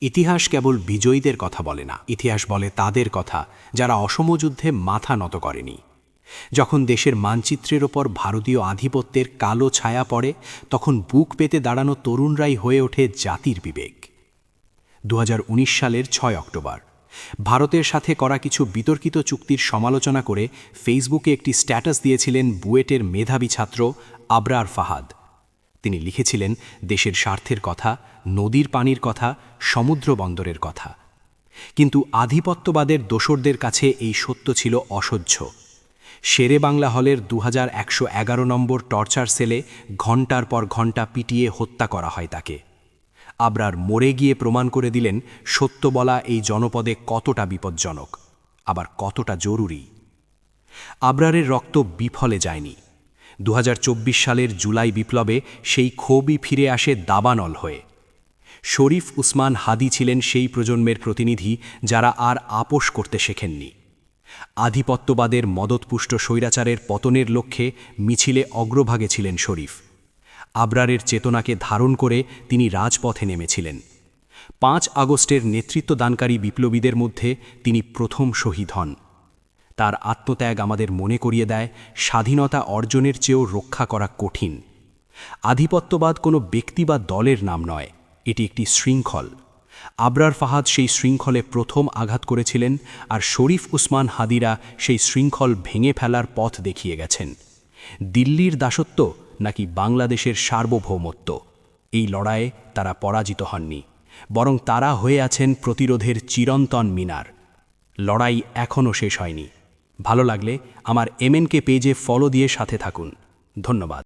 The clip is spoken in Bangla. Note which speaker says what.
Speaker 1: ইতিহাস কেবল বিজয়ীদের কথা বলে না, ইতিহাস বলে তাদের কথা যারা অসম যুদ্ধে মাথা নত করেনি। যখন দেশের মানচিত্রের ওপর ভারতীয় আধিপত্যের কালো ছায়া পড়ে, তখন বুক পেতে দাঁড়ানো তরুণরাই হয়ে ওঠে জাতির বিবেক। 2019 সালের 6 অক্টোবর ভারতের সাথে করা কিছু বিতর্কিত চুক্তির সমালোচনা করে ফেসবুকে একটি স্ট্যাটাস দিয়েছিলেন বুয়েটের মেধাবী ছাত্র আবরার ফাহাদ। তিনি লিখেছিলেন দেশের স্বার্থের কথা, নদীর পানির কথা, সমুদ্র বন্দরের কথা। কিন্তু আধিপত্যবাদের দোসরদের কাছে এই সত্য ছিল অসহ্য। শেরে বাংলা হলের 2111 নম্বর টর্চার সেলে ঘণ্টার পর ঘণ্টা পিটিয়ে হত্যা করা হয় তাকে। আবরার মরে গিয়ে প্রমাণ করে দিলেন সত্য বলা এই জনপদে কতটা বিপজ্জনক, আবার কতটা জরুরি। আবরারের রক্ত বিফলে যায়নি। 2024 সালের জুলাই বিপ্লবে সেই ক্ষোভই ফিরে আসে দাবানল হয়ে। শরীফ উসমান হাদি ছিলেন সেই প্রজন্মের প্রতিনিধি যারা আর আপোষ করতে শেখেননি। আধিপত্যবাদের মদতপুষ্ট স্বৈরাচারের পতনের লক্ষ্যে মিছিলে অগ্রভাগে ছিলেন শরীফ। আবরারের চেতনাকে ধারণ করে তিনি রাজপথে নেমেছিলেন। 5 আগস্টের নেতৃত্বদানকারী বিপ্লবীদের মধ্যে তিনি প্রথম শহীদ হন। তার আত্মত্যাগ আমাদের মনে করিয়ে দেয় স্বাধীনতা অর্জনের চেয়েও রক্ষা করা কঠিন। আধিপত্যবাদ কোনো ব্যক্তি বা দলের নাম নয়, এটি একটি শৃঙ্খল। আবরার ফাহাদ সেই শৃঙ্খলে প্রথম আঘাত করেছিলেন, আর শরীফ উসমান হাদিরা সেই শৃঙ্খল ভেঙে ফেলার পথ দেখিয়ে গেছেন। দিল্লির দাসত্ব নাকি বাংলাদেশের সার্বভৌমত্ব, এই লড়াইয়ে তারা পরাজিত হননি, বরং তারা হয়ে আছেন প্রতিরোধের চিরন্তন মিনার। লড়াই এখনও শেষ হয়নি। ভালো লাগলে আমার MNK পেজে ফলো দিয়ে সাথে থাকুন। ধন্যবাদ।